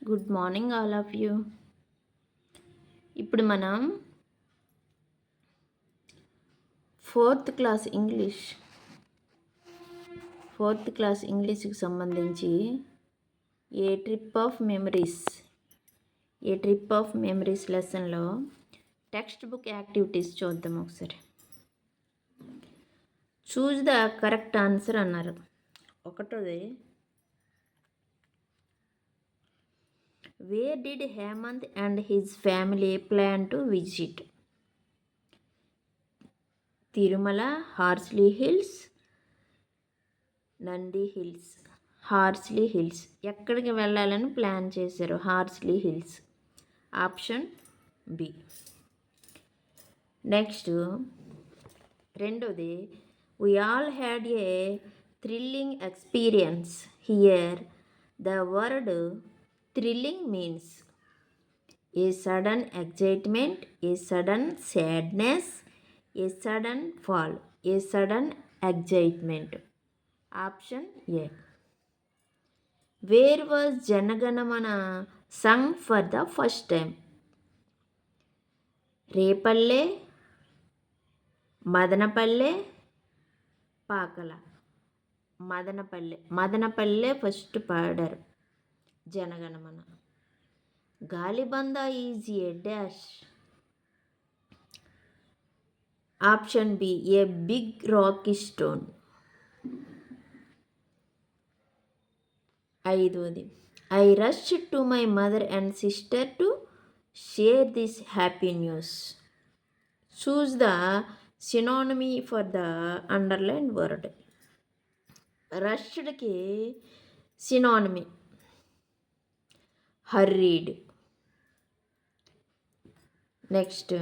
Good morning all of you. ఇప్పుడు మనం fourth class ఇంగ్లీష్కి సంబంధించి ఏ ట్రిప్ ఆఫ్ మెమరీస్ లెసన్లో టెక్స్ట్ బుక్ యాక్టివిటీస్ చూద్దాం ఒకసారి. చూజ్ ద కరెక్ట్ ఆన్సర్ అన్నారు. ఒకటోది, where did Hemanth and his family plan to visit? Tirumala, Horsley Hills, Nandi Hills. Horsley Hills. ఎక్కడికి వెళ్ళాలని ప్లాన్ చేశారు? Horsley hills. Option B. Next రెండోది, we all had a thrilling experience here. The word thrilling means a sudden excitement, a sudden sadness, a sudden fall, a sudden excitement. Option A. Where was Janaganamana sung for the first time? Repalle, Madanapalle, Pakala. Madanapalle first పాడారు జనగణమన. గాలిబంద is a dash. Option B, a big rocky stone. ఐదోది, I rush to my mother and sister to share this happy news. Choose the synonym for the underline word. రష్డ్కి synonym hurried. Next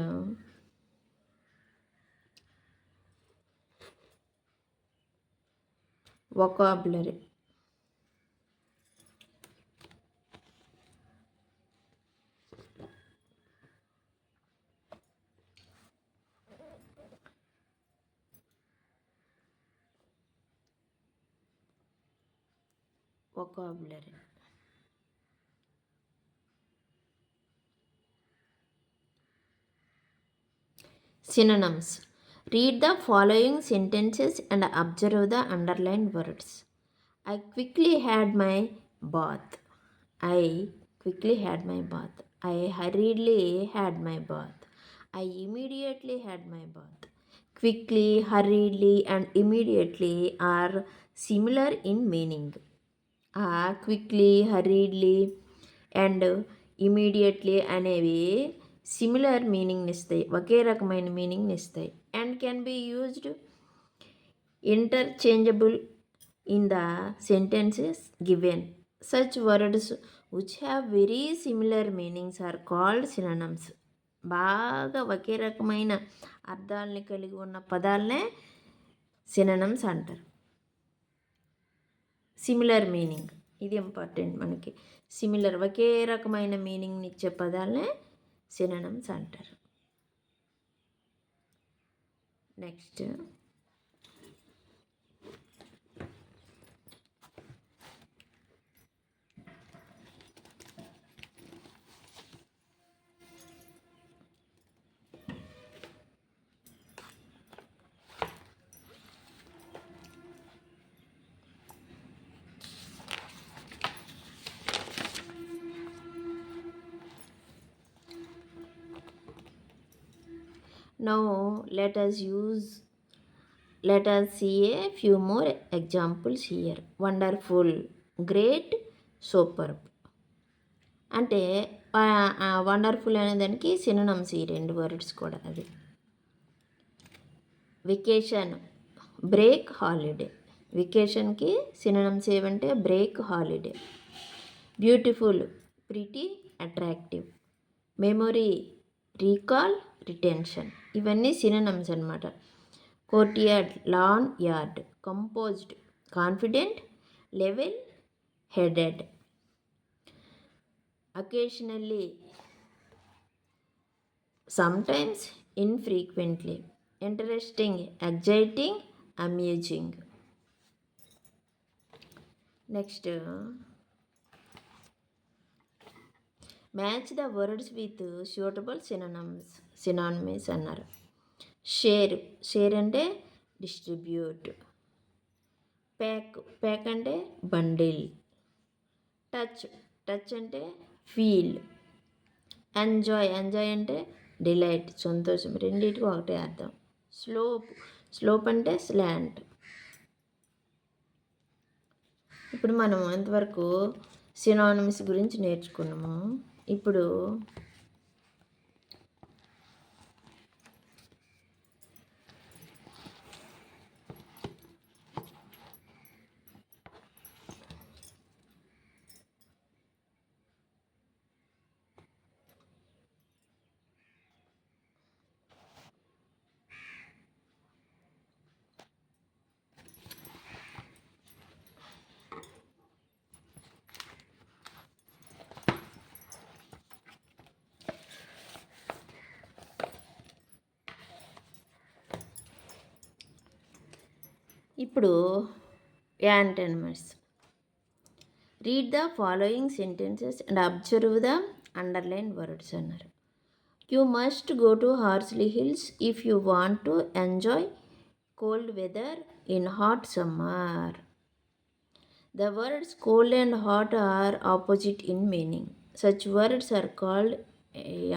vocabulary. Synonyms. Read the following sentences and observe the underlined words. I quickly had my bath. I quickly had my bath. I hurriedly had my bath. I immediately had my bath. Quickly, hurriedly and immediately are similar in meaning. Quickly, hurriedly and immediately అనేవి similar మీనింగ్ని ఇస్తాయి, ఒకే రకమైన మీనింగ్ని ఇస్తాయి. And can be used interchangeable in the sentences given. Such words which have very similar meanings are called synonyms. బాగా ఒకే రకమైన అర్థాలని కలిగి ఉన్న పదాలనే సినోనిమ్స్ అంటారు. సిమిలర్ మీనింగ్, ఇది ఇంపార్టెంట్ మనకి. సిమిలర్, ఒకే రకమైన మీనింగ్ని ఇచ్చే పదాలనే సినోనిమ్స్ అంటారు. Next now let us see a few more examples here. Wonderful, great, superb. అంటే వండర్ఫుల్ అనే దానికి సినోనిమ్స్ ఈ రెండు వర్డ్స్ కూడా. అది వెకేషన్, బ్రేక్, హాలిడే. వెకేషన్కి సినోనిమ్స్ ఏవంటే break, holiday. Beautiful, pretty, attractive. Memory, recall, retention. ఇవన్నీ సినోనిమ్స్ అన్నమాట. Courtyard, lawn yard. Composed, confident, level headed. Occasionally, sometimes, infrequently. Interesting, exciting, amusing. Next match the words with suitable synonyms అన్నారు. Share అంటే distribute. Pack అంటే bundle. Touch అంటే feel. Enjoy అంటే delight, సంతోషం. రెండింటికి ఒకటే అర్థం. స్లోప్ అంటే స్లాంట్. ఇప్పుడు మనం అంతవరకు సినానిమ్స్ గురించి నేర్చుకున్నాము. ఇప్పుడు antonyms. Read the following sentences and observe the underline words అన్నారు. You must go to Horsley Hills if you want to enjoy cold weather in hot summer. The words cold and hot are opposite in meaning. Such words are called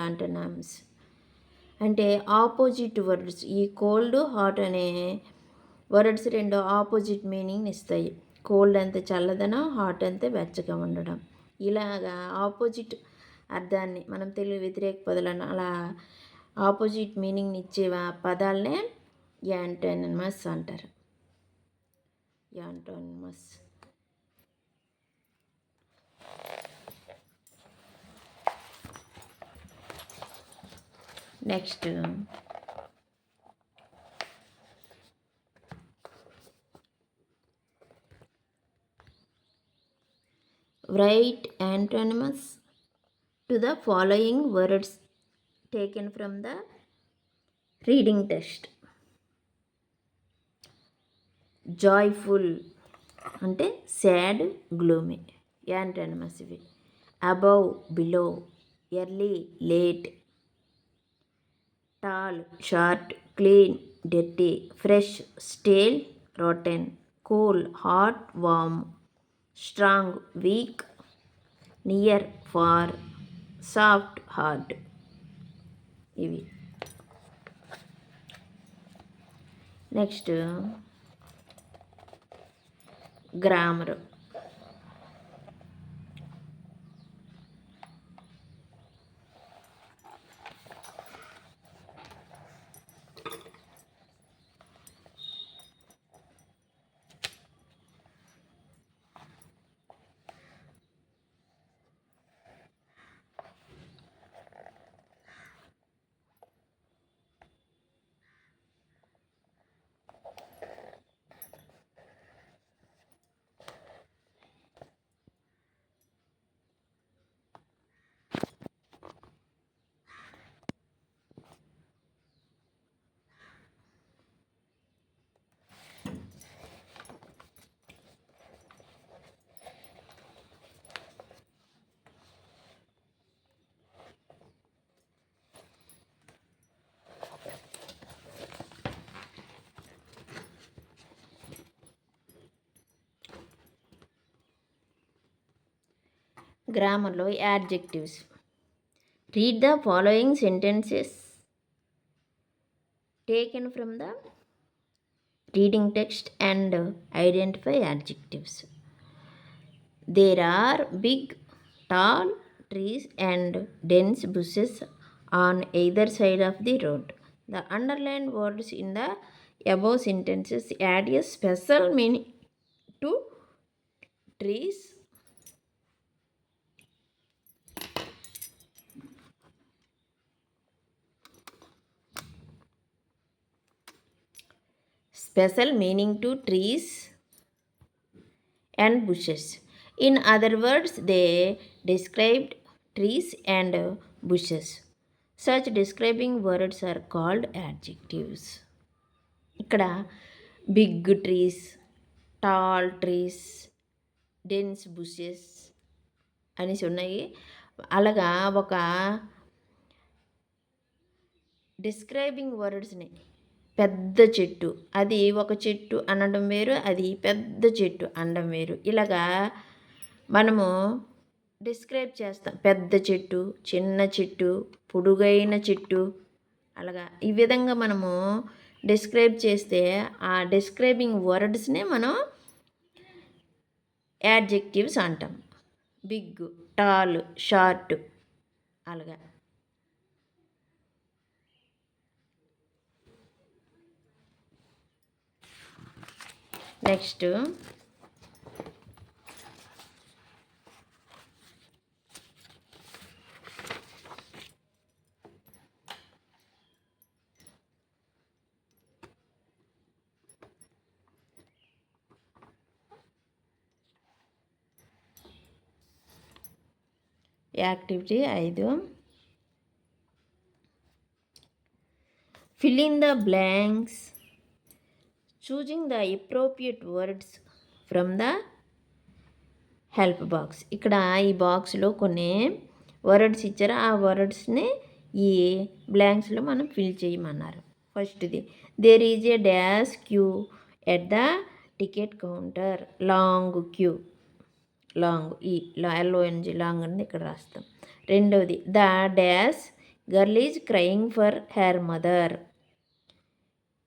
antonyms. అంటే opposite words. ఈ cold hot అనే words రెండు opposite meaning ఇస్తాయి. Cold అంతే చల్లదనం, hot అంతే వెచ్చగా ఉండడం. ఇలాగా ఆపోజిట్ అర్థాన్ని మనం తెలుగు వ్యతిరేక పదాలను అలా ఆపోజిట్ మీనింగ్ని ఇచ్చే పదాలనే యాంటోనిమస్ అంటారు. Antonyms. Next write antonyms to the following words taken from the reading text. Joyful అంటే సాడ్, గ్లూమీ. యాంటోనిమస్ ఇవి. Above, below. Early, late. Tall, short. Clean, dirty. Fresh, stale, rotten. Cool, hot, warm. Strong, weak. Near, far. Soft, hard. ఇవి. Next grammar. గ్రామర్లో adjectives. Read the following sentences taken from the reading text and identify adjectives. There are big, tall trees and dense bushes on either side of the road. The underlined words in the above sentences add a special meaning to trees, and bushes. In other words, they described trees and bushes. Such describing words are called adjectives. ఇక్కడ big trees, tall trees, dense bushes అనేసి ఉన్నాయి. అలాగా ఒక describing వర్డ్స్ని పెద్ద చెట్టు, అది ఒక చెట్టు అనడం వేరు, అది పెద్ద చెట్టు అనడం వేరు. ఇలాగా మనము డిస్క్రైబ్ చేస్తాం. పెద్ద చెట్టు, చిన్న చెట్టు, పొడుగైన చెట్టు, అలాగా ఈ విధంగా మనము డిస్క్రైబ్ చేస్తే ఆ డిస్క్రైబింగ్ వర్డ్స్నే మనం యాడ్జెక్టివ్స్ అంటాం. బిగ్, టాల్, షార్ట్, అలాగా. Next activity 5, fill in the blanks choosing the appropriate words from the help box. ఇక్కడ ఈ బాక్స్లో కొన్ని వర్డ్స్ ఇచ్చారు, ఆ వర్డ్స్ని ఈ బ్లాంక్స్లో మనం ఫిల్ చేయమన్నారు. ఫస్ట్ది, there is a dash queue at the ticket counter, long queue, long ఈ LONG లాంగ్ అనేది ఇక్కడ రాస్తాం. రెండవది, the dash girl is crying for her mother,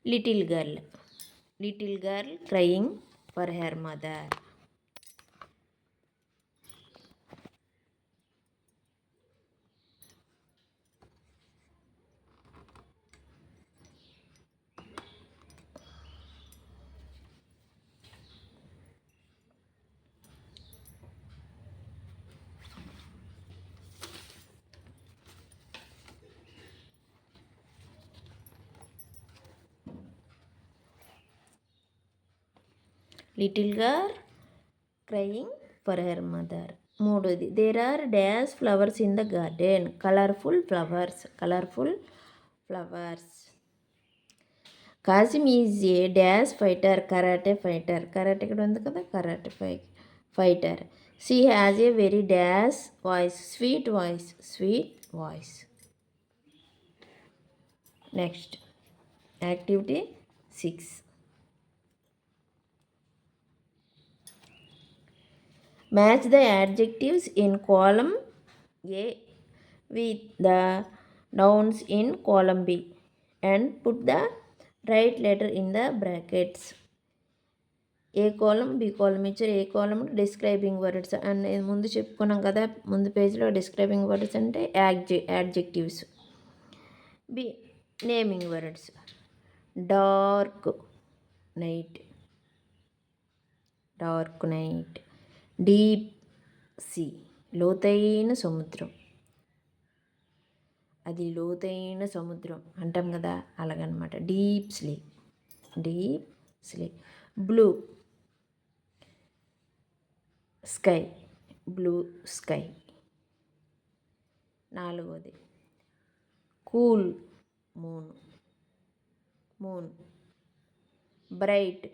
little girl crying for her mother. Little girl crying for her mother. మూడోది, there are dash flowers in the garden, colourful flowers. Kasim is a dash fighter, karate ఇక్కడ ఉంది కదా, karate fighter. She has a very dash voice, sweet voice. Next activity 6, match the adjectives in column A with the nouns in column B and put the right letter in the brackets. A కాలం B కాలం ఇచ్చారు. A కాలం describing words and ముందు చెప్పుకున్నాం కదా, ముందు పేజ్లో describing words అంటే adjectives. B naming words, dark night, deep sea, లోతైన సముద్రం, అది లోతైన సముద్రం అంటాం కదా, అలాగనమాట. Deep sleep. Blue sky. నాలుగోది, కూల్ మూన్. బ్రైట్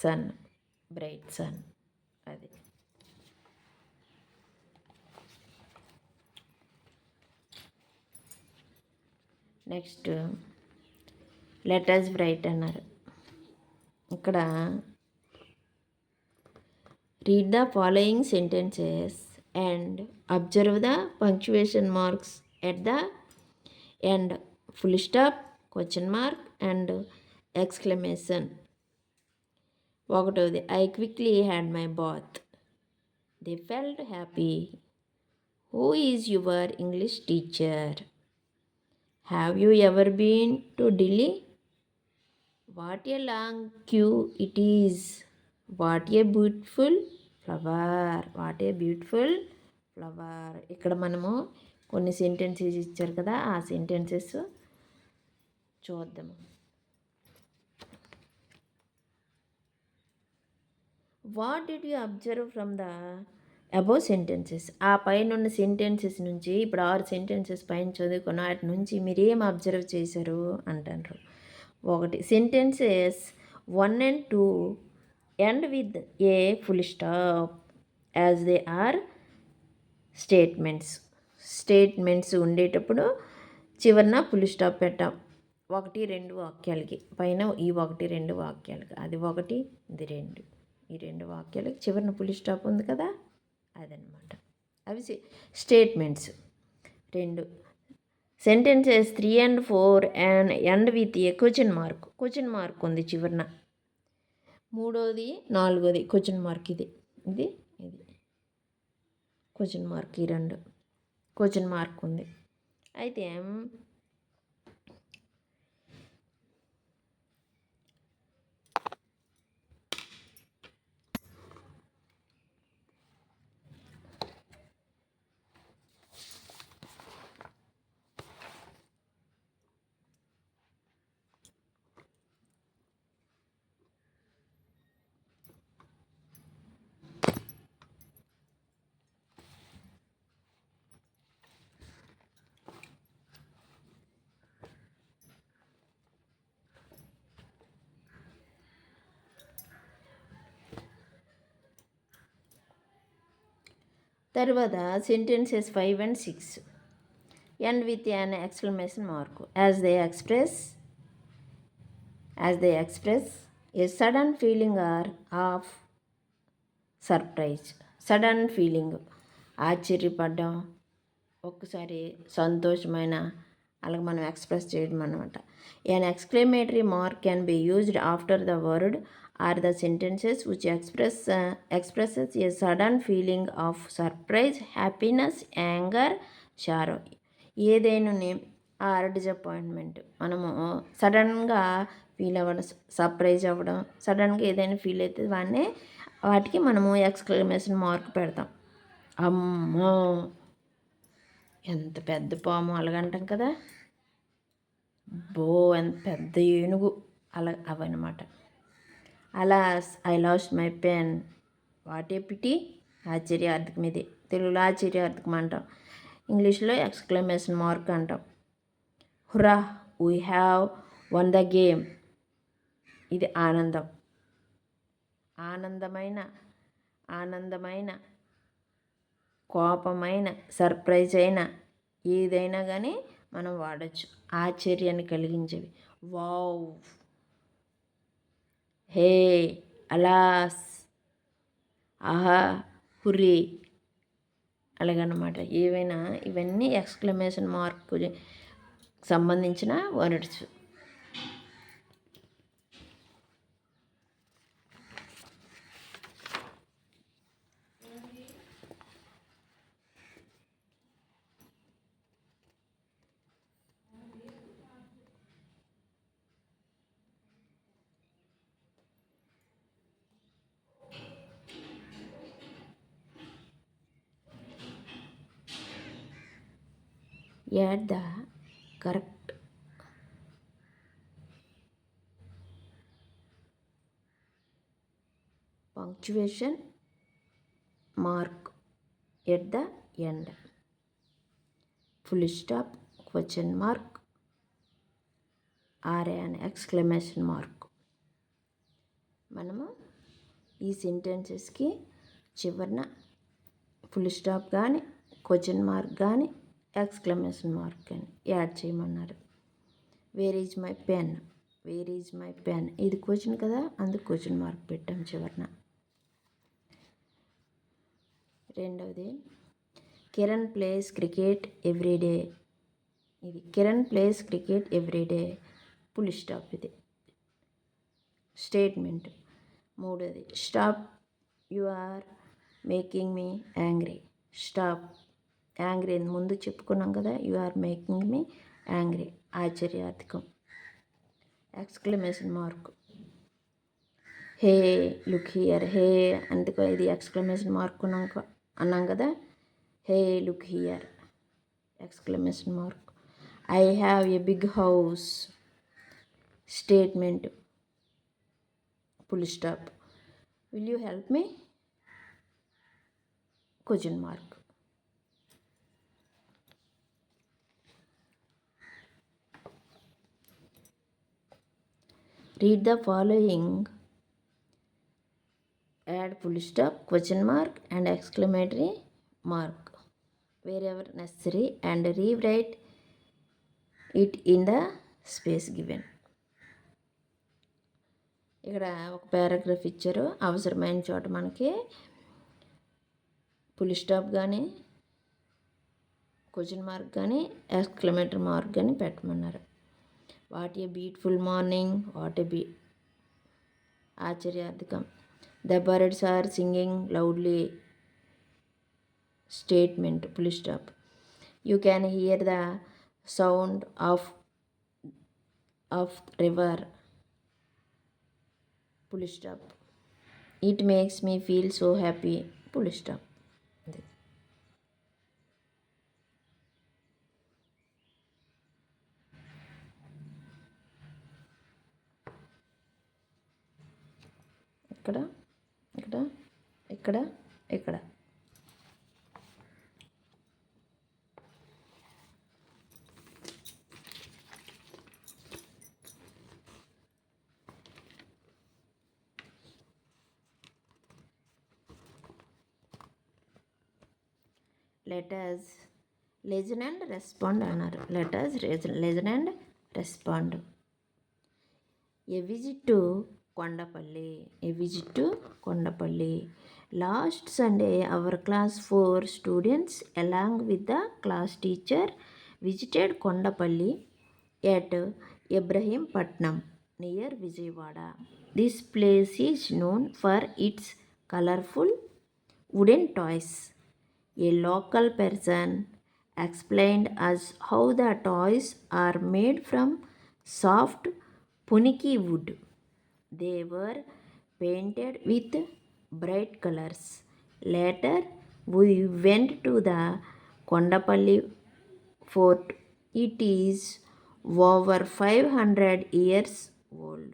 సన్, అది. నెక్స్ట్ లెటర్స్ బ్రైట్ అన్నారు. ఇక్కడ read the following sentences and observe the punctuation marks at the end, full stop, question mark and exclamation. ఒకటోది, I quickly had my bath, they felt happy, who is your English teacher, have you ever been to Delhi, what a long queue it is, what a beautiful flower. ఇక్కడ మనము కొన్ని sentences ఇచ్చారు కదా, ఆ sentences చూద్దాము. What did you observe from the above sentences. ఆ పైన ఉన్న సెంటెన్సెస్ నుంచి, ఇప్పుడు 6 సెంటెన్సెస్ పైన చదువుకున్న వాటి నుంచి మీరు ఏం అబ్జర్వ్ చేశారు అంటారు. ఒకటి, sentences 1 and 2 end with a full stop as they are statements ఉండేటప్పుడు చివరిన ఫుల్ స్టాప్ పెట్టాం. 1, 2 వాక్యాలకి పైన ఈ 1, 2 వాక్యాలకి అది 1 ఇది 2 ఈ 2 వాక్యాలకి చివరిన ఫుల్ స్టాప్ ఉంది కదా, అదనమాట. అవి statements. 2 sentences 3 and 4 and end with a question mark ఉంది చివరిన. 3వది 4వది క్వశ్చన్ మార్క్. ఇది క్వశ్చన్ మార్క్. ఈ 2 క్వశ్చన్ మార్క్ ఉంది. అయితే తర్వాత sentences 5 and 6 end with an exclamation mark as they express a sudden feeling of surprise. Sudden feeling, ఆశ్చర్యపడ్డం, ఒక్కసారి సంతోషమైన, అలాగే మనం ఎక్స్ప్రెస్ చేయడం అన్నమాట. an exclamatory mark can be used after the word or the sentences which expresses a sudden feeling of surprise, happiness, anger, sorrow. ఏదైనా are disappointment, మనము సడన్గా ఫీల్ అవ్వడం, సర్ప్రైజ్ అవ్వడం, సడన్గా ఏదైనా ఫీల్ అయితే వాటికి మనము ఎక్స్క్లమేషన్ మార్క్ పెడతాం. అమ్మో ఎంత పెద్ద పాము అలాగంటాం కదా, ఎంత పెద్ద ఏనుగు అలా అవన్నమాట. అలా I lost my pen, what a pity, ఆశ్చర్యార్థకం. ఇది తెలుగులో ఆశ్చర్యార్థకం అంటాం, ఇంగ్లీష్లో ఎక్స్క్లమేషన్ మార్క్ అంటాం. Hurrah we have won the game, ఇది ఆనందం, ఆనందమైన, కోపమైన, సర్ప్రైజ్ అయినా ఏదైనా కానీ మనం వాడచ్చు, ఆశ్చర్యాన్ని కలిగించేవి. వావ్, హే, అలాస్, ఆహా, హుర్రీ, అలాగనమాట. ఏవైనా ఇవన్నీ ఎక్స్క్లమేషన్ మార్క్ సంబంధించిన words. Add the correct punctuation mark at the end. Full stop, question mark or an exclamation mark. మనము ఈ సెంటెన్సెస్కి చివరన ఫుల్ స్టాప్ కానీ, క్వశ్చన్ మార్క్ కానీ, ఎక్స్క్లమేషన్ మార్క్ కానీ యాడ్ చేయమన్నారు. వేర్ ఈజ్ మై పెన్, ఇది క్వశ్చన్ కదా, అందుకు క్వశ్చన్ మార్క్ పెట్టాం చివరన. 2వది కిరణ్ ప్లేస్ క్రికెట్ ఎవ్రీడే, ఇది Kiran plays cricket every day, full stop, ఇది స్టేట్మెంట్. 3వది stop, you are making me angry, stop, angry ముందు చెప్పుకున్నాం కదా, you are making me angry, ఆశ్చర్యార్థకం, exclamation mark. Hey look here, hey అందుకో ఇది ఎక్స్క్లమేషన్ మార్క్ అన్నాం కదా, hey look here, exclamation mark. I have a big house, statement, full stop. Will you help me, question mark. Read the following, add full stop, question mark and exclamatory mark. wherever necessary and rewrite it in the space given. ఇక్కడ ఒక paragraph ఇచ్చారు. అవసరమైన చోట మనకి full stop కానీ question mark కానీ exclamatory mark కానీ పెట్టమన్నారు. What a beautiful morning, what a ఆశ్చర్యార్థకం. The birds are singing loudly statement full stop. You can hear the sound of river full stop. It makes me feel so happy full stop. ఇక్కడ ఇక్కడ ఇక్కడ ఇక్కడ let us listen and respond అన్నారు. let us listen and respond. a visit to Kondapalli. a visit to Kondapalli. Last Sunday our class 4 students along with the class teacher visited Kondapalli at Ibrahimpatnam near Vijayawada. This place is known for its colorful wooden toys. A local person explained us how the toys are made from soft puniki wood. They were painted with bright colors. Later, we went to the Kondapalli fort. It is over 500 years old.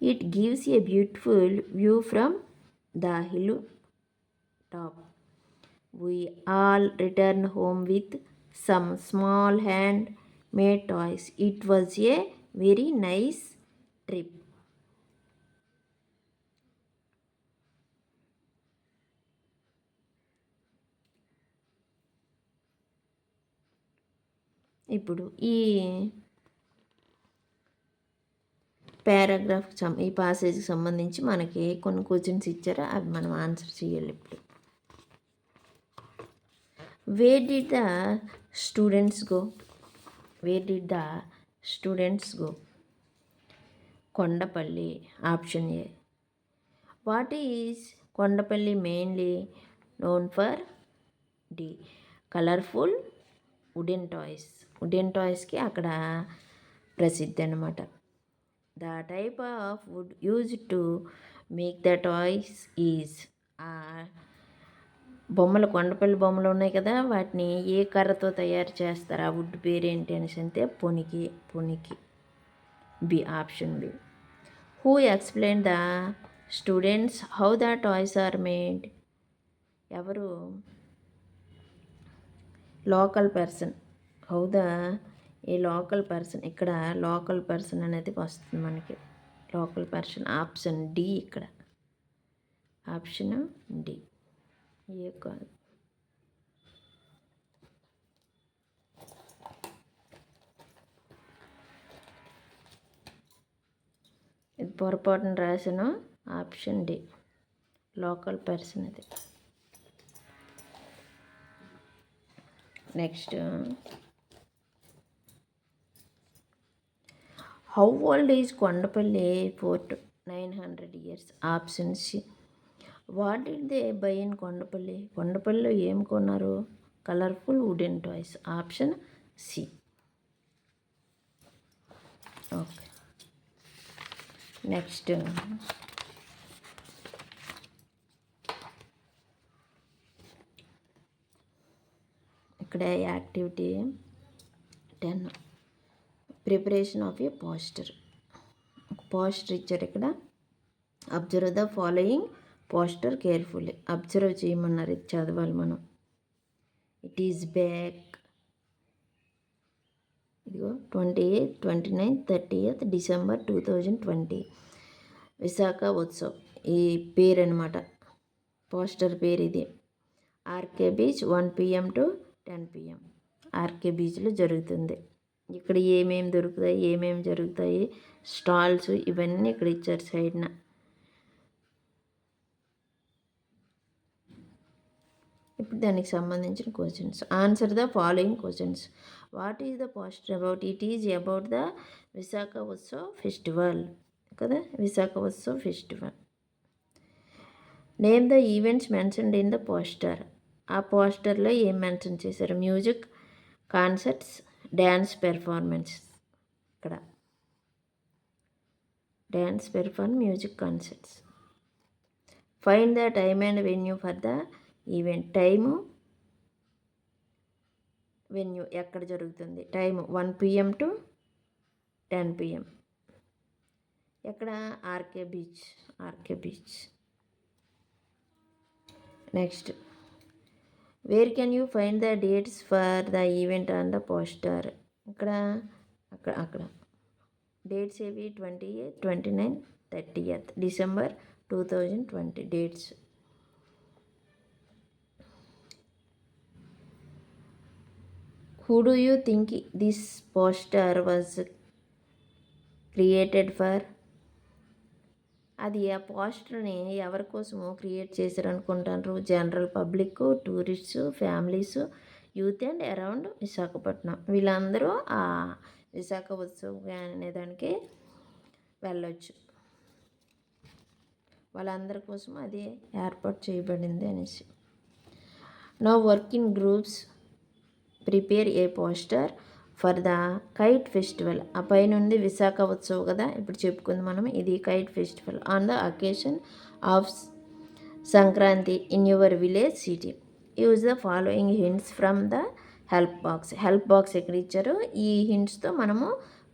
It gives a beautiful view from the hilltop. We all returned home with some small hand-made toys. It was a very nice trip. ఇప్పుడు ఈ paragraph ఈ పాసేజ్కి సంబంధించి మనకి కొన్ని questions ఇచ్చారో అవి మనం answer చేయాలి. ఇప్పుడు where did the students go? Where did the students go? Kondapalli. Option A. What is Kondapalli mainly known for? D. Colourful wooden toys. Wooden టాయ్స్కి అక్కడ ప్రసిద్ధి అన్నమాట. The type of wood used to make the toys is బొమ్మలు, కొండపల్లి బొమ్మలు ఉన్నాయి కదా, వాటిని ఏ కర్రతో తయారు చేస్తారు? ఆ వుడ్ పేరేంటి అనేసి అంటే పునికి. B. Option B. Who explain the students how the toys are made? ఎవరు? Local person. How the a local person. ఇక్కడ లోకల్ పర్సన్ అనేది వస్తుంది మనకి. Local person option D. ఇక్కడ ఆప్షన్ డి. ఏ కాదు. ఇది పొరపాటున రాసాను. ఆప్షన్ డి లోకల్ పర్సన్ అది. Next, how old is Kondapalli fort? 900 years. Option C. What did they buy in Kondapalli? కొండపల్లిలో ఏం కొన్నారు? Colourful wooden toys. Option C. Okay. Next, ఇక్కడ activity 10, preparation of a poster. Poster ఇచ్చారు ఇక్కడ. Observe the following poster carefully. Observe చేయమన్నారు. ఇది చదవాలి మనం. It is back. ఇదిగో 28, 29, 30th December 2020 విశాఖ ఉత్సవ్. ఈ పేరు అనమాట పోస్టర్ పేరు ఇది. RK beach 1 PM to 10 PM ఆర్కే బీచ్లో జరుగుతుంది. ఇక్కడ ఏమేమి దొరుకుతాయి, ఏమేమి జరుగుతాయి, స్టాల్స్ ఇవన్నీ ఇక్కడ ఇచ్చారు సైడ్న. ఇప్పుడు దానికి సంబంధించిన questions. Answer the following questions. What is the poster about? It is about the Visakha Utsav festival కదా, Visakha Utsav festival. Name the events mentioned in the poster. ఆ పోస్టర్లో ఏం మెన్షన్ చేశారు? Music, concerts, dance performance. ఇక్కడ dance perform, music, concerts. Find the time and venue for the event. Time, venue ఎక్కడ జరుగుతుంది. Time 1 PM to 10 PM. ఎక్కడ? RK beach, RK beach. Next, where can you find the dates for the event on the poster. ఇక్కడ అక్కడ dates ఏవి? 28, 29, 30th December 2020 dates. Who do you think this poster was created for? అది ఆ పోస్టర్ని ఎవరి కోసమో create చేశారు అనుకుంటారు? General public, tourists, families, youth and around Visakhapatnam. వీళ్ళందరూ ఆ విశాఖ ఉత్సవం అనేదానికి వెళ్ళొచ్చు. వాళ్ళందరి కోసం అది ఏర్పాటు చేయబడింది అనేసి. Now work in groups, prepare A poster for the kite festival. ఆ పైన ఉంది విశాఖ ఉత్సవ్ కదా, ఇప్పుడు చెప్పుకుంది మనం. ఇది kite festival on the occasion of Sankranti in your village city. Use the following hints from the help box. Help box ఎక్కడ ఇచ్చారు? ఈ హింట్స్తో మనము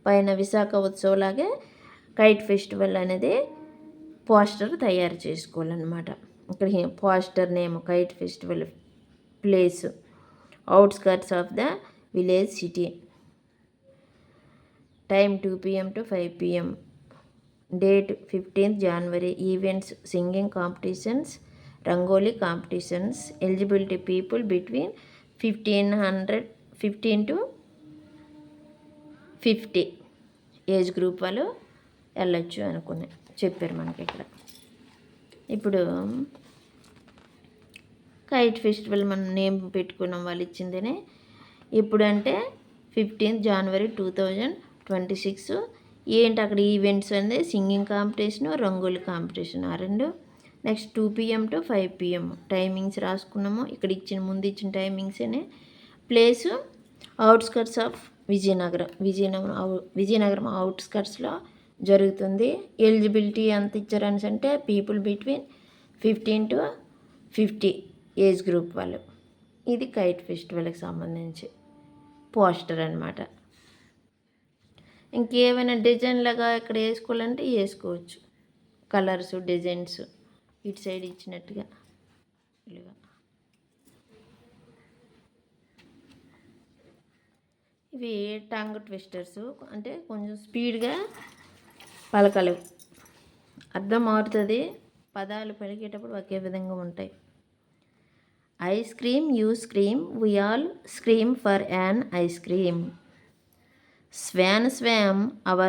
పైన విశాఖ ఉత్సవ్ లాగే కైట్ ఫెస్టివల్ అనేది పోస్టర్ తయారు చేసుకోవాలన్నమాట. ఇక్కడ poster name kite festival, place outskirts of the village city, time 2 PM to 5 PM, date 15th January, events singing competitions, rangoli competitions, eligibility people between 15 to 50 age group వాళ్ళు వెళ్ళొచ్చు అనుకుని చెప్పారు మనకి ఇక్కడ. ఇప్పుడు కైట్ ఫెస్టివల్ మనం నేమ్ పెట్టుకున్నాం వాళ్ళు ఇచ్చిందనే. ఇప్పుడంటే 15th January 2026. ఏంటి అక్కడ ఈవెంట్స్ అనేది? సింగింగ్ కాంపిటీషను, రంగోలి కాంపిటీషన్, ఆ రెండు. Next 2 PM to 5 PM timings రాసుకున్నాము. ఇక్కడ ముందు ఇచ్చిన టైమింగ్స్ అనే. ప్లేసు అవుట్స్కర్ట్స్ ఆఫ్ విజయనగరం అవుట్స్కర్ట్స్లో జరుగుతుంది. ఎలిజిబిలిటీ ఎంత ఇచ్చారని అంటే people between 15 to 50 age group వాళ్ళు. ఇది కైట్ ఫెస్టివల్కి సంబంధించి పోస్టర్ అనమాట. ఇంకేమైనా డిజైన్ లాగా ఇక్కడ వేసుకోవాలంటే వేసుకోవచ్చు. కలర్స్, డిజైన్స్ ఇటు సైడ్ ఇచ్చినట్టుగా ఇలాగా. ఇవి టంగ్ ట్విస్టర్స్, అంటే కొంచెం స్పీడ్గా పలకలు అర్థం అవుతుంది. పదాలు పలికేటప్పుడు ఒకే విధంగా ఉంటాయి. Ice cream, you scream, we all scream for an ice cream. Swan swam over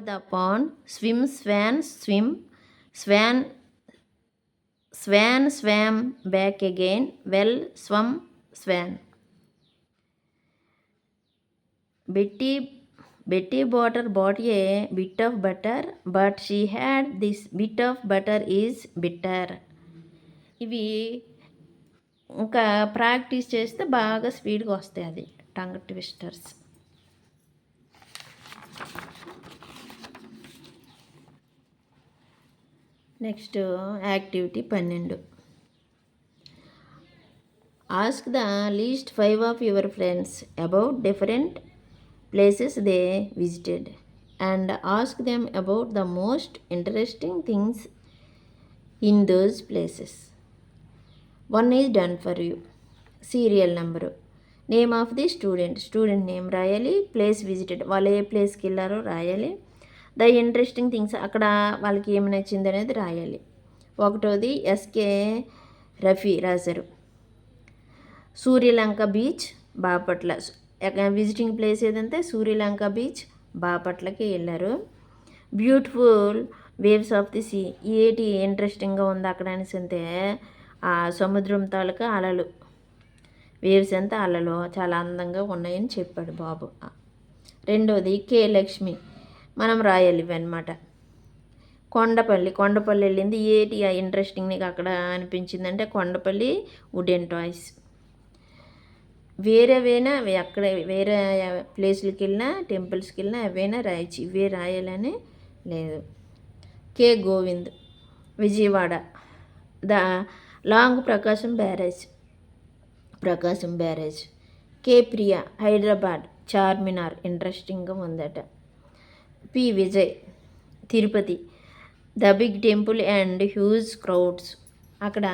the pond. Swim, swan, swim. Swan swam back again. Well, swum, swan. Betty bought a bit of butter, but she had this bit of butter is bitter. ఇవి ఇంకా practice చేస్తే బాగా స్పీడ్గా వస్తాయి. అది tongue twisters. Next activity 12. Ask the least 5 of your friends about different places they visited and ask them about the most interesting things in those places. 1 is done for you. Serial number, name of the student name రాయాలి. Place visited, వాళ్ళు ఏ ప్లేస్కి వెళ్ళారో రాయాలి. The interesting things, అక్కడ వాళ్ళకి ఏమి నచ్చింది అనేది రాయాలి. ఒకటోది ఎస్కే రఫీ రాశారు. Suryalanka beach Bapatla. Visiting place ఏదంటే సూర్యలంక బీచ్ బాపట్లకి వెళ్ళారు. Beautiful waves of the sea. ఏటి ఇంట్రెస్టింగ్గా ఉంది అక్కడ అనేసి అంటే ఆ సముద్రం తాలూకా అలలు, వేవ్స్ అంతా అలలు చాలా అందంగా ఉన్నాయని చెప్పాడు బాబు. రెండోది కే లక్ష్మి, మనం రాయాలి ఇవన్నమాట. కొండపల్లి వెళ్ళింది. ఏటి ఇంట్రెస్టింగ్ నీకు అక్కడ అనిపించిందంటే కొండపల్లి వుడెన్ టాయ్స్. వేరేవైనా అక్కడ వేరే ప్లేస్లకి వెళ్ళినా టెంపుల్స్కి వెళ్ళినా అవైనా రాయచ్చు, ఇవే రాయాలని లేదు. K Govind Vijayawada, the long Prakasam barrage. K Priya Hyderabad Charminar ఇంట్రెస్టింగ్గా ఉందట. P Vijay Tirupati, the big temple and huge crowds. అక్కడ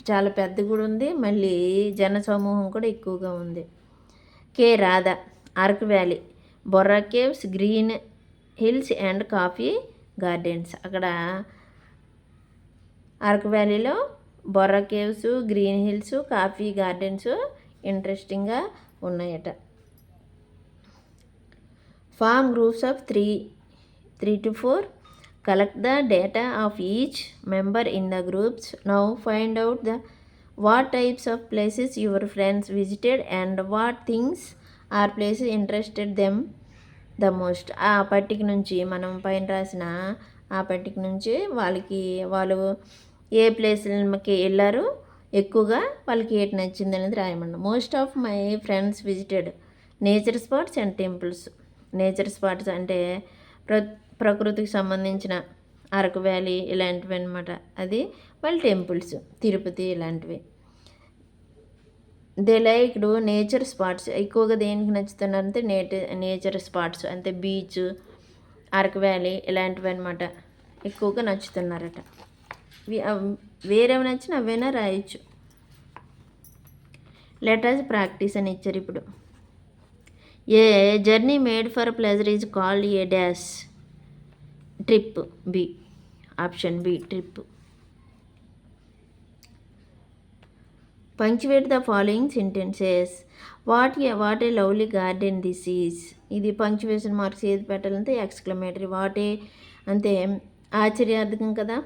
చాలా పెద్ద కూడా ఉంది, మళ్ళీ జన సమూహం కూడా ఎక్కువగా ఉంది. K Radha Araku valley, Borra caves, green hills and coffee gardens. అక్కడ అరకు వ్యాలీలో Borra caves, green hills, coffee gardens ఇంట్రెస్టింగ్గా ఉన్నాయట. Form groups of 3 to 4. Collect the data of each member in the groups. Now find out what types of places your friends visited and what things or places interested them the most. ఆ పట్టిక నుంచి మనం పైన రాసిన ఆ పట్టిక నుంచి వాళ్ళు ఏ ప్లేస్లకి వెళ్ళారు, ఎక్కువగా వాళ్ళకి ఏటి నచ్చింది అనేది రాయమన్నా. Most of my friends visited nature spots and temples. Nature spots అంటే ప్రకృతికి సంబంధించిన అరకు వ్యాలీ ఇలాంటివి అనమాట. అది వాళ్ళ టెంపుల్స్ తిరుపతి ఇలాంటివి. They liked nature spots. ఎక్కువగా దేనికి నచ్చుతున్నారంటే నేచర్ స్పాట్స్ అంటే బీచ్, అరకు వ్యాలీ ఇలాంటివి అనమాట ఎక్కువగా నచ్చుతున్నారట. వేరేవి నచ్చిన అవైనా రాయొచ్చు. లెటర్స్ ప్రాక్టీస్ అని ఇచ్చారు ఇప్పుడు. A journey made for pleasure is called a dash. Trip. B, option B trip. Punctuate the following sentences. What a lovely garden this is. ఇది పంక్చువేషన్ మార్క్స్ ఏది పెట్టాలంటే ఎక్స్క్లమేటరీ. వాటే అంటే ఆశ్చర్యార్థకం కదా,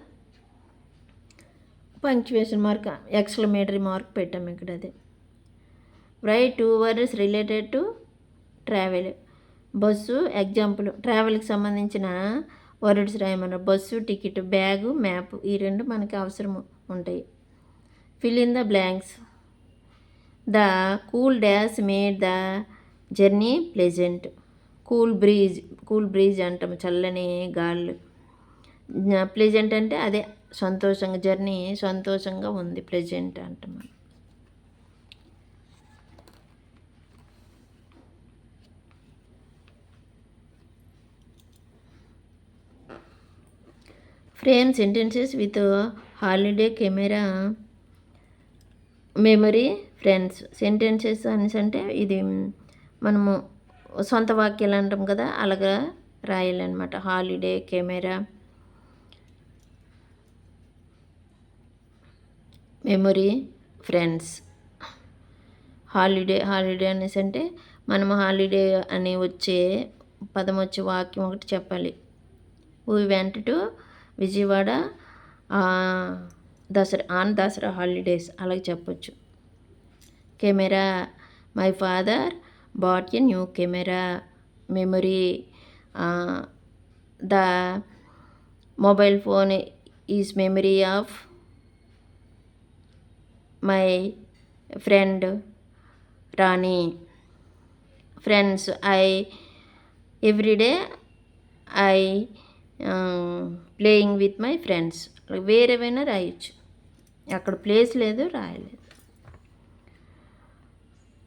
పంక్చువేషన్ మార్క్ ఎక్స్క్లమేటరీ మార్క్ పెట్టాము ఇక్కడ. అది write 2 words related to travel. Bus example. ట్రావెల్కి సంబంధించిన వర్డ్స్ రాయమన్నారు. Bus, ticket, bag, map. ఈ రెండు మనకి అవసరం ఉంటాయి. Fill in the blanks. The cool dash made the journey pleasant. Cool breeze అంటాము, చల్లని గాళ్ళు. ప్లెజెంట్ అంటే అదే సంతోషంగా, జర్నీ సంతోషంగా ఉంది, ప్లెజెంట్ అంటాము. Frame sentences with holiday camera memory friends. Sentences అనేసి అంటే ఇది మనము సొంత వాక్యాలు అంటాం కదా, అలాగా రాయాలన్నమాట. Holiday camera memory friends. Holiday అనేసి అంటే మనము హాలిడే అని వచ్చే పదం వచ్చే వాక్యం ఒకటి చెప్పాలి. We went to Vijayawada Dasara holidays అలాగే చెప్పొచ్చు. Camera, my father bought a new camera. Memory, the mobile phone is memory of my friend Rani. Friends, everyday playing with my friends. వేరేవైనా రాయొచ్చు, అక్కడ ప్లేస్ లేదు రాయలేదు.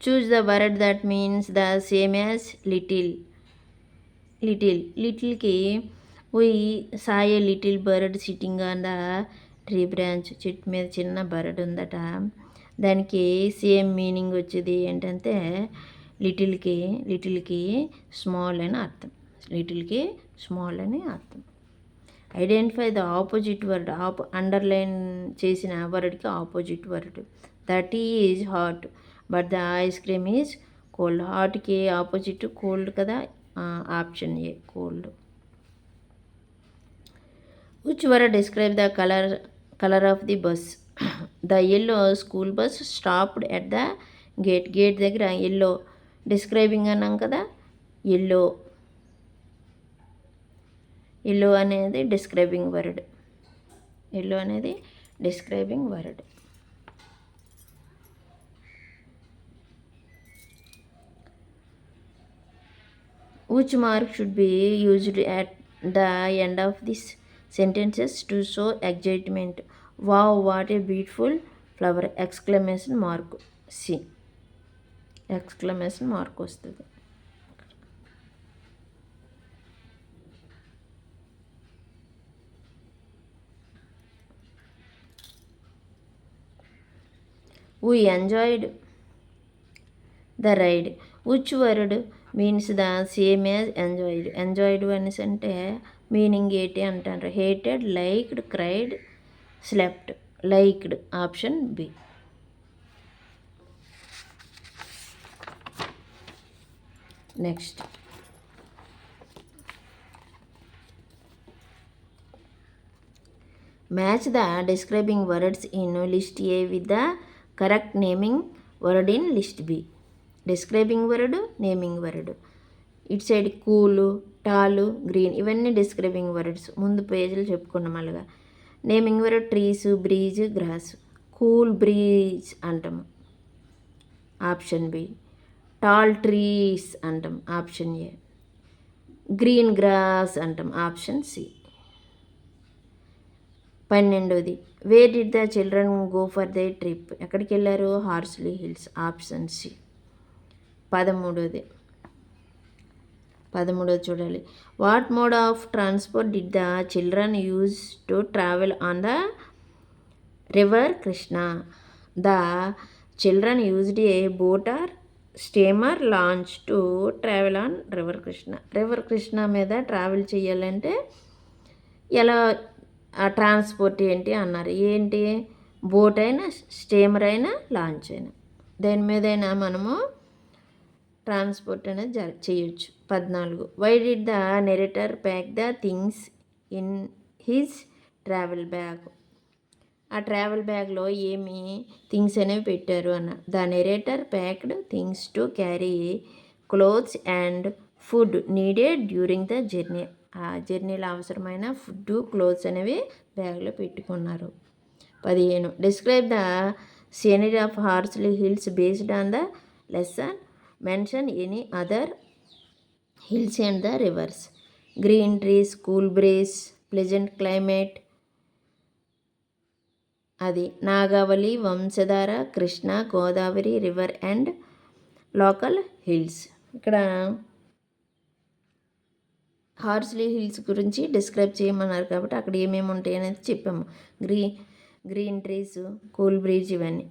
Choose the word that means the same as little. లిటిల్కి we saw a little bird sitting on the tree branch. చెట్టు మీద చిన్న bird ఉందట, దానికి సేమ్ మీనింగ్ వచ్చేది ఏంటంటే లిటిల్కి స్మాల్ అని అర్థం. Identify the opposite word. Underline చేసిన వర్డ్కి opposite word. The tea is hot but the ice cream is cold. హాట్కి ఆపోజిట్ కోల్డ్ కదా, option A cold. Which word describe the colour of the bus. The yellow school bus stopped at the gate దగ్గర yellow describing అన్నాం కదా, yellow అనేది describing word. Yellow అనేది describing word. Which mark should be used at the end of these sentences to show excitement? Wow, what a beautiful flower! Exclamation mark. C. Exclamation mark వస్తుంది. We enjoyed the ride. Which word means the same as enjoyed? Enjoyed అనేసి అంటే meaning ఏంటి అంటారు? Hated, liked, cried, slept. Liked, option B. Next, match the describing words in list A with the correct naming word in list B. Describing word, naming word. ఇటు side cool, tall, green ఇవన్నీ describing words. ముందు పేజీలు చెప్పుకున్నాం అలాగా. Naming word trees, breeze, grass. Cool breeze అంటాము, option B. Tall trees అంటాం, option A. Green grass అంటాం, option C. 12వ, where did the children go for they trip. ఎక్కడికి వెళ్ళారు? Horsley hills, option C. 13వ చూడాలి. What mode of transport did the children use to travel on the river Krishna. The children used a boat or steamer launch to travel on river Krishna. River Krishna మీద travel చేయాలంటే ఎలా transport ఏంటి అన్నారు. ఏంటి? Boat అయినా, steamer అయినా, లాంచ్ అయినా దేని మీదైనా మనము ట్రాన్స్పోర్ట్ అనేది చేయొచ్చు. 14, why did the narrator pack the things in his travel bag. ఆ ట్రావెల్ బ్యాగ్లో ఏమి థింగ్స్ అనేవి పెట్టారు అన్న. The narrator packed things to carry clothes and food needed during the journey. ఆ జర్నీలో అవసరమైన ఫుడ్, క్లోత్స్ అనేవి బ్యాగ్లో పెట్టుకున్నారు. 15, describe the scenery of Horsley Hills based on the lesson. Mention any other hills and the rivers. Green trees, cool breeze, pleasant climate. అది Nagavali, Vamsadhara, Krishna, Godavari river and local hills. ఇక్కడ Horsley Hills గురించి describe చేయమన్నారు కాబట్టి అక్కడ ఏమేమి ఉంటాయి అనేది చెప్పాము. గ్రీన్ ట్రీస్, కూల్ బ్రీజ్ ఇవన్నీ.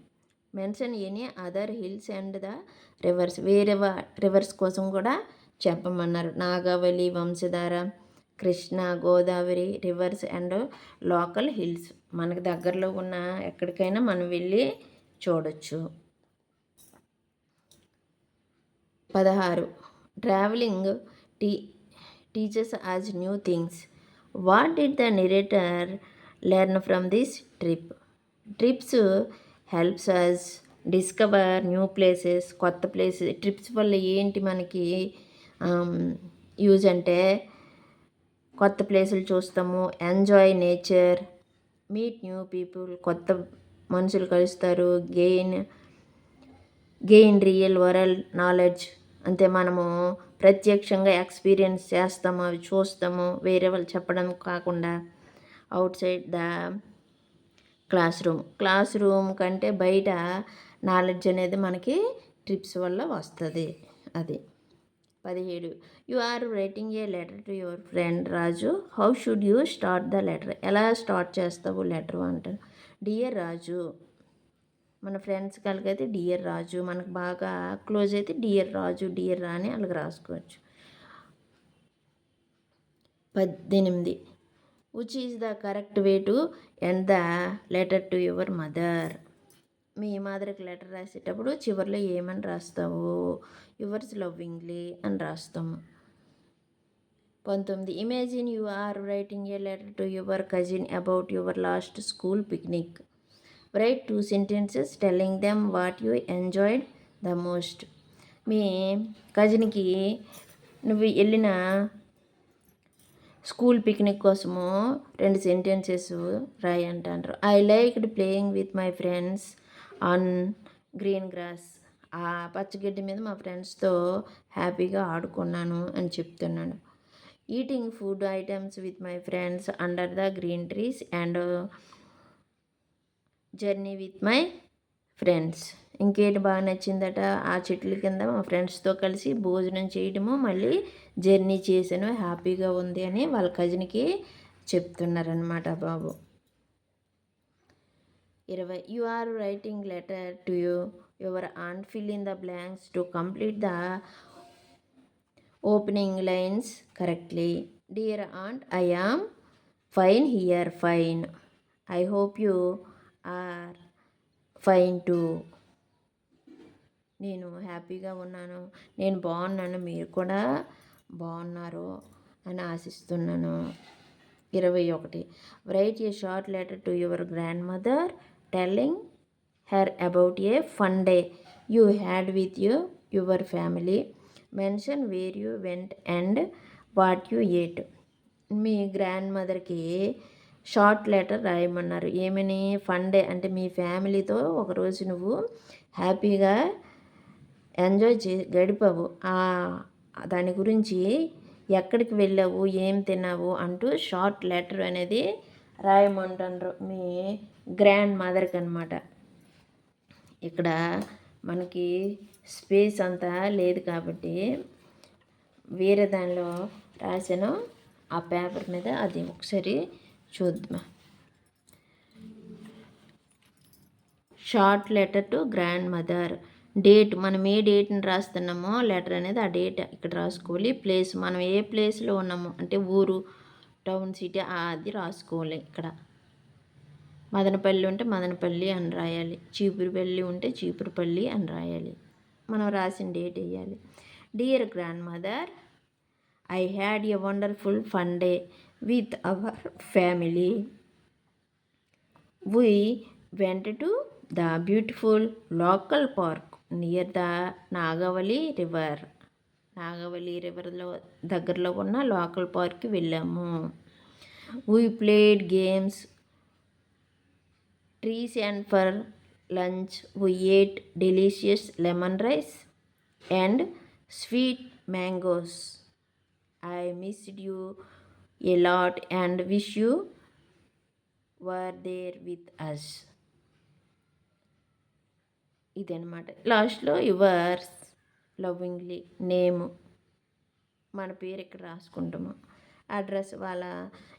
Mention any other hills and the rivers. వేరే రివర్స్ కోసం కూడా చెప్పమన్నారు. Nagavali, Vamsadhara, Krishna, Godavari rivers and local hills. మనకు దగ్గరలో ఉన్న ఎక్కడికైనా మనం వెళ్ళి చూడొచ్చు. 16, travelling teaches us new things. What did the narrator learn from this trip. Trips helps us discover new places. కొత్త ప్లేసెస్. ట్రిప్స్ వల్ల ఏంటి మనకి యూజ్ అంటే కొత్త ప్లేసులు చూస్తాము, enjoy nature, meet new people, కొత్త మనుషులు కలుస్తారు, గెయిన్ రియల్ వరల్డ్ నాలెడ్జ్. అంతే, మనము ప్రత్యక్షంగా ఎక్స్పీరియన్స్ చేస్తాము, అవి చూస్తాము, వేరే వాళ్ళు చెప్పడం కాకుండా. Out side the class room కంటే బయట నాలెడ్జ్ అనేది మనకి ట్రిప్స్ వల్ల వస్తుంది. అది. 17, you are writing a letter to your friend Raju. How should you start the letter. ఎలా స్టార్ట్ చేస్తావు లెటర్ అంటారు. డియర్ రాజు. మన ఫ్రెండ్స్ కలిగైతే డియర్ రాజు, మనకు బాగా క్లోజ్ అయితే డియర్ రాజు, డియర్ రా అని అలాగ రాసుకోవచ్చు. 18, which is the correct way to end the letter to your mother. మీ మదర్కి లెటర్ రాసేటప్పుడు చివరిలో ఏమని రాస్తావు? యువర్స్ లవ్వింగ్లీ అని రాస్తాము. 19. Imagine you are writing a letter to your cousin about your last school picnic. Write 2 sentences telling them what you enjoyed the most. మీ కజిన్కి నువ్వు వెళ్ళిన స్కూల్ పిక్నిక్ కోసము 2 sentences రాయి అంటారు. I liked playing with my friends on green grass. ఆ పచ్చగడ్డి మీద మా ఫ్రెండ్స్తో హ్యాపీగా ఆడుకున్నాను అని చెప్తున్నాడు. Eating food items with my friends under the green trees and journey with my friends. ఇంకేంటి బాగా నచ్చిందట? ఆ చెట్ల కింద మా ఫ్రెండ్స్తో కలిసి భోజనం చేయడము, మళ్ళీ జర్నీ చేశాను, హ్యాపీగా ఉంది అని వాళ్ళ కజిన్కి చెప్తున్నారనమాట బాబు. 20. You are writing letter to your aunt. Fill in the blanks to complete the opening lines correctly. Dear aunt, I am fine here. Fine. I hope you are fine too. నేను హ్యాపీగా ఉన్నాను, నేను బాగున్నాను, మీరు కూడా బాగున్నారు అని ఆశిస్తున్నాను. 21. Write a short letter to your grandmother telling her about a fun day you had with your family. Mention where you went and what you ate. మీ గ్రాండ్ మదర్కి షార్ట్ లెటర్ రాయమన్నారు. ఏమని? ఫన్ డే అంటే మీ ఫ్యామిలీతో ఒకరోజు నువ్వు హ్యాపీగా ఎంజాయ్ గడిపావు, దాని గురించి ఎక్కడికి వెళ్ళావు, ఏం తిన్నావు అంటూ షార్ట్ లెటర్ అనేది రాయమంటారు మీ గ్రాండ్ మదర్కి అనమాట. ఇక్కడ మనకి స్పేస్ అంతా లేదు కాబట్టి వేరే దానిలో రాసాను ఆ పేపర్ మీద, అది ఒకసారి చూద్దాం. Short letter to grand mother. Date, మనం ఏ డేట్ని రాస్తున్నామో లెటర్ అనేది ఆ డేట్ ఇక్కడ రాసుకోవాలి. ప్లేస్, మనం ఏ ప్లేస్లో ఉన్నామో అంటే ఊరు, టౌన్, సిటీ అది రాసుకోవాలి. ఇక్కడ మదనపల్లి ఉంటే మదనపల్లి అని రాయాలి, చీపురుపల్లి ఉంటే చీపురుపల్లి అని రాయాలి. మనం రాసిన డేట్ వేయాలి. Dear grandmother, I had a wonderful fun day with our family. We went to the beautiful local park near the Nagavali river. Nagavali రివర్లో దగ్గరలో ఉన్న లోకల్ పార్క్కి వెళ్ళాము. We played games, trees and for lunch we ate delicious lemon rice and sweet mangoes. I missed you a lot and wish you were there with us. ఇదనమాట. లాస్ట్లో yours లవ్వింగ్లీ నేము, మన పేరు ఇక్కడ రాసుకుంటాము. అడ్రస్ వాళ్ళ,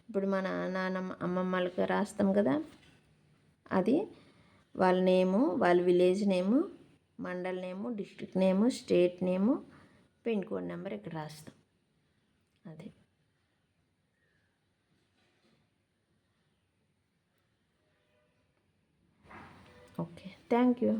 ఇప్పుడు మన నాన్నమ్మ అమ్మమ్మలకి రాస్తాం కదా, అది వాళ్ళ నేము, వాళ్ళ విలేజ్ నేము, మండల్ నేము, డిస్ట్రిక్ట్ నేము, స్టేట్ నేము, పిన్ కోడ్ నెంబర్ ఇక్కడ రాస్తాం. అది ఓకే. Thank you.